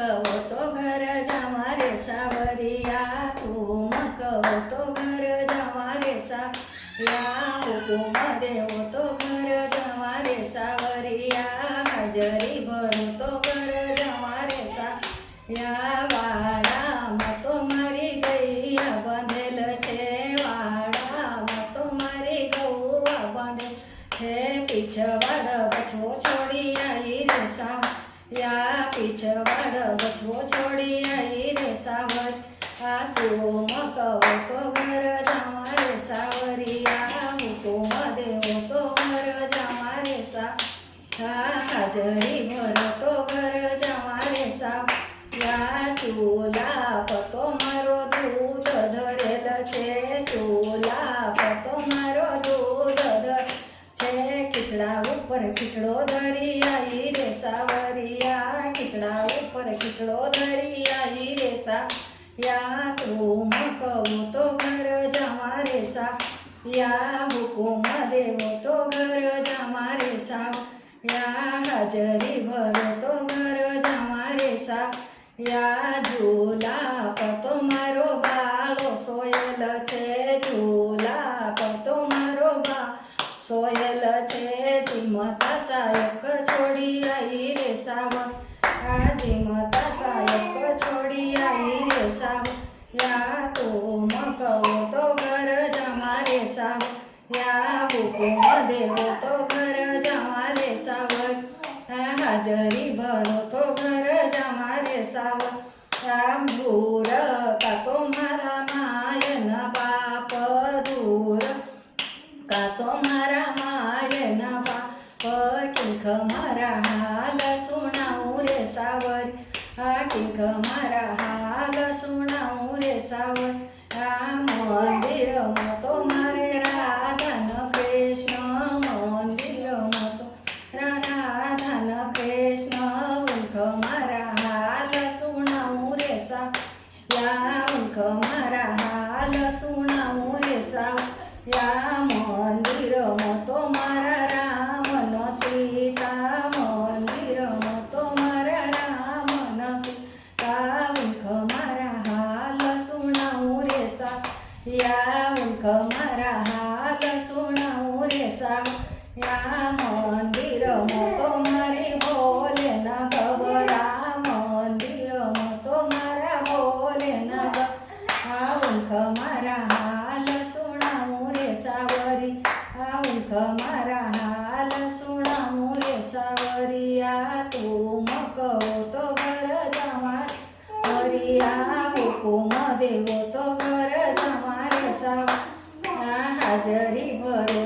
मकवो तो घर जावा रे सावरिया, तू मकवो तो घर जावा रे सावरिया, हुकुम देवो तो घर जावा रे सावरिया, हाजरी भरो तो घर जावा रे सावरिया, वाडाમાં તો મારી ગૈયા બંધેલ છે, વાડામાં તો મારી ગૌવા બંધેલ છે, પીછવાડ બછવો છોડી આવી રે સાવરિયા, પીછવાડ બછવો છોડી આવી રે સાવરિયા, તું મકવો તો ઘર જાવા રે સાવરિયા, હુકુમ દેવો તો ઘર જાવા રે સાવરિયા, હાજરી ભરો તો ઘર જાવા રે સાવરિયા, ચૂલા પર તો મારો દૂધ ધરેલ છે, ચૂલા પર તો મારો દૂધ ધરેલ છે, ખીચડા ઉપર ખીચડો ધરી આવી રે સાવરિયા, ખીચડા ઉપર ખીચડો ધરી આવી રે સાવરિયા, તું મકવો તો ઘર જાવા રે સાવરિયા, હુકુમ દેવો તો ઘર જાવા રે સાવરિયા, હાજરી ભરો તો ઘર જાવા રે સાવરિયા, ઝૂલા પર તો મારો બાળો સોયેલ છે, ઝૂલા પર તો મારો બાળો સોયેલ છે, જીમતા સાયક છોડી આવી રે સાવરિયા, જીમતા સાયક છોડી આવી રે સાવરિયા, તું મકવો તો ઘર જાવા રે સાવરિયા, હુકુમ દેવો તો ઘર જાવા રે સાવરિયા, હાજરી ભરો તો ઘર જાવા રે સાવરિયા, દૂર કાતો મારા માયના બાપ, દૂર કાતો મારા માયના બાપ, કિંખ મારા હાલ સુણાવું રે સાવરિયા, કિંખ મારા હાલ સુણાવું રે સાવરિયા, મંદિરમાં તો મારે રાધાન કૃષ્ણ, મંદિરમાં તો રાધાન કૃષ્ણ, ઊંઘ મારા હાલ સુણાવું રે સાવરિયા, ઊંઘ મારા હાલ સુણાવું રે સાવરિયા, મંદિરમાં તો મારા રામન સીતા, મંદિરમાં તો મારા રામન સીતા, ઊંઘ મારા હાલ સુણાવું રે સાવરિયા, ઊંઘ મારા હાલ સુણાવું રે સાવરિયા, મંદિરમાં તો મારી બોલે ન ગબરા, મંદિરમાં તો મારા બોલે ન ગબરા, ઊંઘ મારા હાલ સુણાવું રે સાવરિયા, ઊંઘ મારા હાલ સુણાવું રે સાવરિયા, તું મકવો તો ઘર જાવા સાવરિયા, હુકુમ દેવો તો ઘર જાવા રે સાવરિયા, હાજરી ભરો